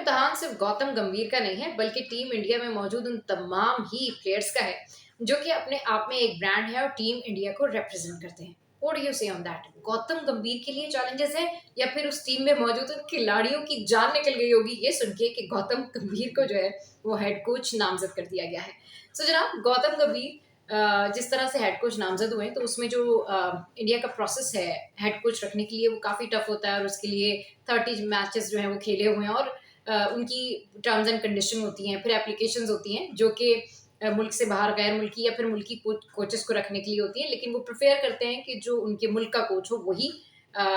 इम्तिहान सिर्फ गौतम गंभीर का नहीं है बल्कि टीम इंडिया में मौजूद उन तमाम ही प्लेयर्स का है जो कि अपने आप में एक ब्रांड है और टीम इंडिया को रिप्रेजेंट करते हैं। व्हाट डू यू से ऑन दैट? गौतम गंभीर के लिए चैलेंजेस है या फिर उस टीम में मौजूद उन खिलाड़ियों की जान निकल गई होगी ये सुन के कि गौतम गंभीर को जो है वो हेड कोच नामजद कर दिया गया है। सो जनाब, गौतम गंभीर जिस तरह से हेड कोच नामजद हुए हैं तो उसमें जो इंडिया का प्रोसेस है हेड कोच रखने के लिए वो काफ़ी टफ होता है और उसके लिए 30 मैचेस जो हैं वो खेले हुए हैं और उनकी टर्म्स एंड कंडीशन होती हैं, फिर एप्लीकेशंस होती हैं जो कि मुल्क से बाहर गैर मुल्की या फिर मुल्की कोचेस को रखने के लिए होती हैं, लेकिन वो प्रेफर करते हैं कि जो उनके मुल्क का कोच हो वही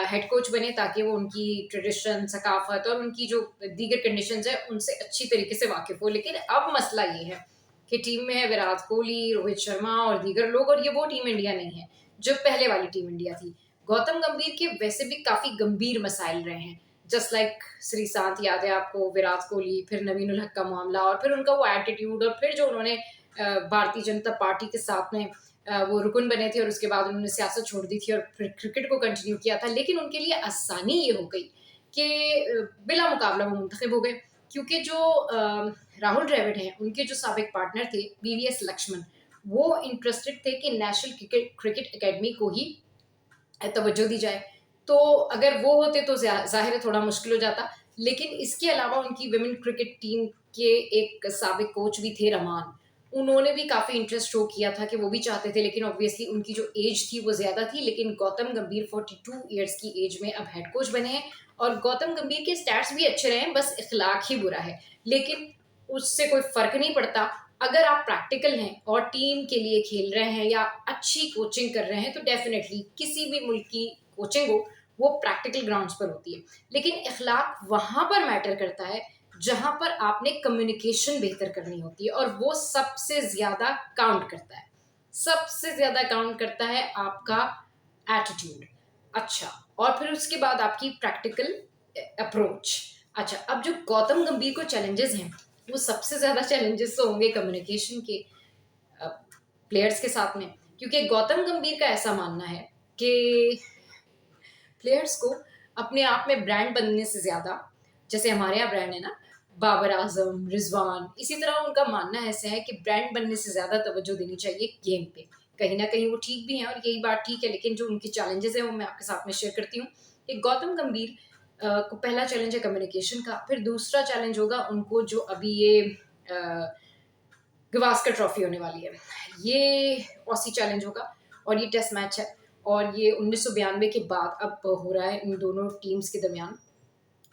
हेड कोच बने ताकि वो उनकी ट्रेडिशन, सकाफत और उनकी जो दीगर कंडीशंस है उनसे अच्छी तरीके से वाकिफ हो। लेकिन अब मसला ये है कि टीम में है विराट कोहली, रोहित शर्मा और दीगर लोग, और ये वो टीम इंडिया नहीं है जो पहले वाली टीम इंडिया थी। गौतम गंभीर के वैसे भी काफी गंभीर मसाइल रहे हैं, जस्ट लाइक श्रीशांत, याद है आपको, विराट कोहली, फिर नवीन उल हक का मामला और फिर उनका वो एटीट्यूड और फिर जो उन्होंने भारतीय जनता पार्टी के साथ में वो रुकन बने थे और उसके बाद उन्होंने सियासत छोड़ दी थी और फिर क्रिकेट को कंटिन्यू किया था। लेकिन उनके लिए आसानी ये हो गई कि बिला मुकाबला वो मुंतखब हो गए, क्योंकि जो राहुल द्रविड़ हैं उनके जो साबिक पार्टनर थे वीवीएस लक्ष्मण, वो इंटरेस्टेड थे कि नेशनल क्रिकेट एकेडमी को ही तवज्जो दी जाए। तो अगर वो होते तो जाहिर है थोड़ा मुश्किल हो जाता, लेकिन इसके अलावा उनकी विमेन क्रिकेट टीम के एक साबिक कोच भी थे रमान, उन्होंने भी काफ़ी इंटरेस्ट शो किया था कि वो भी चाहते थे, लेकिन ऑब्वियसली उनकी जो एज थी वो ज़्यादा थी। लेकिन गौतम गंभीर 42 ईयर्स की एज में अब हेड कोच बने हैं और गौतम गंभीर के स्टैट्स भी अच्छे रहे हैं, बस इखलाक ही बुरा है। लेकिन उससे कोई फ़र्क नहीं पड़ता, अगर आप प्रैक्टिकल हैं और टीम के लिए खेल रहे हैं या अच्छी कोचिंग कर रहे हैं तो डेफिनेटली किसी भी मुल्क की कोचिंग हो वो प्रैक्टिकल ग्राउंड्स पर होती है। लेकिन इखलाक वहाँ पर मैटर करता है जहाँ पर आपने कम्युनिकेशन बेहतर करनी होती है और वो सबसे ज़्यादा काउंट करता है। सबसे ज़्यादा काउंट करता है आपका एटीट्यूड। अच्छा, और फिर उसके बाद आपकी प्रैक्टिकल अप्रोच। अच्छा, अब जो गौतम गंभीर को चैलेंजेस हैं वो सबसे ज़्यादा चैलेंजेस तो होंगे कम्युनिकेशन के प्लेयर्स के साथ में, क्योंकि गौतम गंभीर का ऐसा मानना है कि प्लेयर्स को अपने आप में ब्रांड बनने से ज़्यादा, जैसे हमारे यहाँ ब्रांड है ना, बाबर आजम, रिजवान, इसी तरह उनका मानना ऐसा है कि ब्रांड बनने से ज़्यादा तवज्जो देनी चाहिए गेम पे। कहीं ना कहीं वो ठीक भी हैं और यही बात ठीक है, लेकिन जो उनके चैलेंजेस हैं वो मैं आपके साथ में शेयर करती हूँ कि गौतम गंभीर को पहला चैलेंज है कम्युनिकेशन का, फिर दूसरा चैलेंज होगा उनको जो अभी ये गवास्कर ट्रॉफी होने वाली है, ये ऑसी चैलेंज होगा और ये टेस्ट मैच है और ये 1992 के बाद अब हो रहा है इन दोनों टीम्स के दरमियान।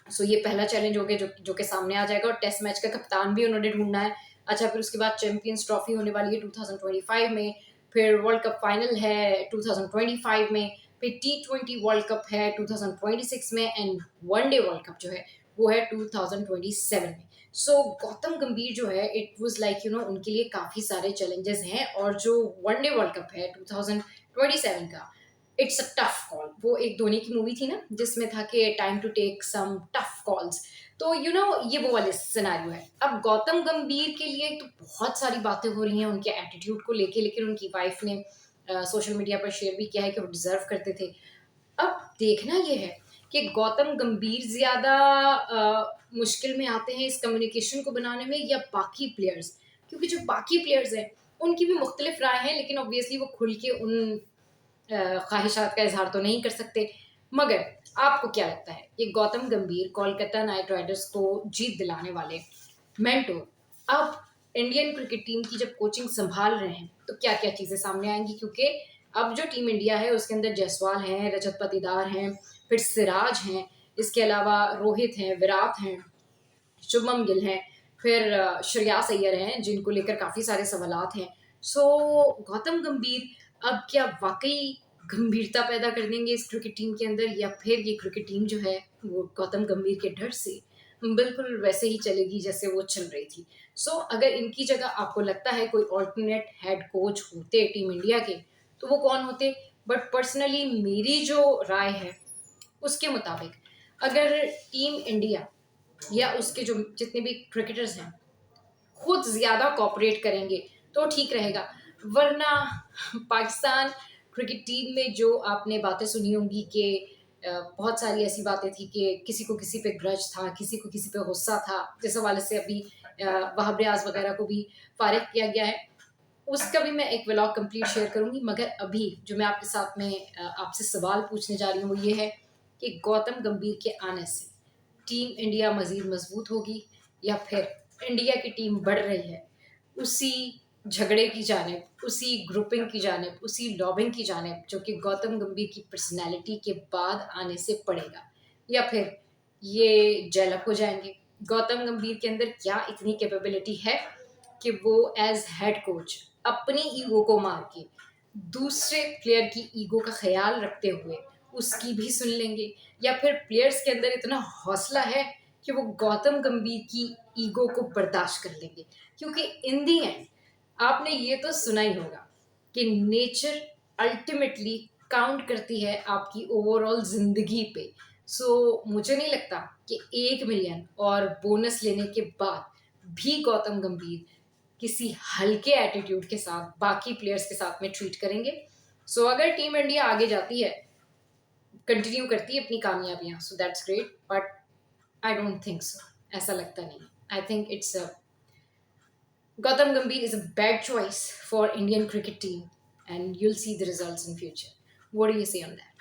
सो ये पहला चैलेंज हो गया जो कि सामने आ जाएगा और टेस्ट मैच का कप्तान भी उन्होंने ढूंढना है। अच्छा, फिर उसके बाद चैंपियंस ट्रॉफी होने वाली है 2025 में, फिर वर्ल्ड कप फाइनल है 2025 में, फिर T20 वर्ल्ड कप है 2026 में एंड वनडे वर्ल्ड कप जो है वो है 2027 में। सो गौतम गंभीर जो है इट वाज लाइक उनके लिए काफ़ी सारे चैलेंजेस हैं और जो वनडे वर्ल्ड कप है 2027 का, इट्स अ टफ कॉल। वो एक धोनी की मूवी थी ना जिसमें था कि time to take some tough calls, तो ये वो वाले सिनेरियो है। अब गौतम गंभीर के लिए तो बहुत सारी बातें हो रही हैं उनके एटीट्यूड को लेके, लेकिन उनकी वाइफ ने सोशल मीडिया पर शेयर भी किया है कि वो डिजर्व करते थे। अब देखना ये है कि गौतम गंभीर ज़्यादा मुश्किल में आते हैं इस कम्युनिकेशन को बनाने में या बाकी प्लेयर्स, क्योंकि जो बाकी प्लेयर्स हैं उनकी भी मुख्तलिफ राय है, लेकिन ऑब्वियसली वो खुल के उन ख्वाहिशात का इजहार तो नहीं कर सकते। मगर आपको क्या लगता है ये गौतम गंभीर कोलकाता नाइट राइडर्स को जीत दिलाने वाले मेंटोर अब इंडियन क्रिकेट टीम की जब कोचिंग संभाल रहे हैं तो क्या क्या चीज़ें सामने आएंगी? क्योंकि अब जो टीम इंडिया है उसके अंदर जायसवाल हैं, रजत पाटीदार हैं, फिर सिराज हैं, इसके अलावा रोहित हैं, विराट हैं, शुभमन गिल हैं, फिर श्रेयस अय्यर हैं जिनको लेकर काफ़ी सारे सवालात हैं। सो गौतम गंभीर अब क्या वाकई गंभीरता पैदा कर देंगे इस क्रिकेट टीम के अंदर, या फिर ये क्रिकेट टीम जो है वो गौतम गंभीर के डर से बिल्कुल वैसे ही चलेगी जैसे वो चल रही थी? सो अगर इनकी जगह आपको लगता है कोई ऑल्टरनेट हेड कोच होते टीम इंडिया के तो वो कौन होते? बट पर्सनली मेरी जो राय है उसके मुताबिक अगर टीम इंडिया या उसके जो जितने भी क्रिकेटर्स हैं खुद ज़्यादा कॉपरेट करेंगे तो ठीक रहेगा, वरना पाकिस्तान क्रिकेट टीम में जो आपने बातें सुनी होंगी कि बहुत सारी ऐसी बातें थी कि किसी को किसी पे ग्रज था, किसी को किसी पे गुस्सा था, जिस हवाले से अभी वहाब रियाज वगैरह को भी फारिग किया गया है। उसका भी मैं एक व्लॉग कंप्लीट शेयर करूंगी, मगर अभी जो मैं आपके साथ में आपसे सवाल पूछने जा रही हूँ वो ये है कि गौतम गंभीर के आने से टीम इंडिया मजीद मजबूत होगी या फिर इंडिया की टीम बढ़ रही है उसी झगड़े की जानिब, उसी ग्रुपिंग की जानिब, उसी लॉबिंग की जानिब जो कि गौतम गंभीर की पर्सनैलिटी के बाद आने से पड़ेगा, या फिर ये जेलअप हो जाएंगे? गौतम गंभीर के अंदर क्या इतनी कैपेबिलिटी है कि वो एज हेड कोच अपनी ईगो को मार के दूसरे प्लेयर की ईगो का ख्याल रखते हुए उसकी भी सुन लेंगे, या फिर प्लेयर्स के अंदर इतना हौसला है कि वो गौतम गंभीर की ईगो को बर्दाश्त कर लेंगे? क्योंकि इन दी एंड आपने ये तो सुना ही होगा कि नेचर अल्टीमेटली काउंट करती है आपकी ओवरऑल जिंदगी पे। मुझे नहीं लगता कि 1 मिलियन और बोनस लेने के बाद भी गौतम गंभीर किसी हल्के एटीट्यूड के साथ बाकी प्लेयर्स के साथ में ट्रीट करेंगे। अगर टीम इंडिया आगे जाती है, कंटिन्यू करती है अपनी कामयाबियां, so that's great, but I don't think so. ऐसा लगता नहीं। I think it's Gautam Gambhir is a bad choice for Indian cricket team, and you'll see the results in future. What do you say on that?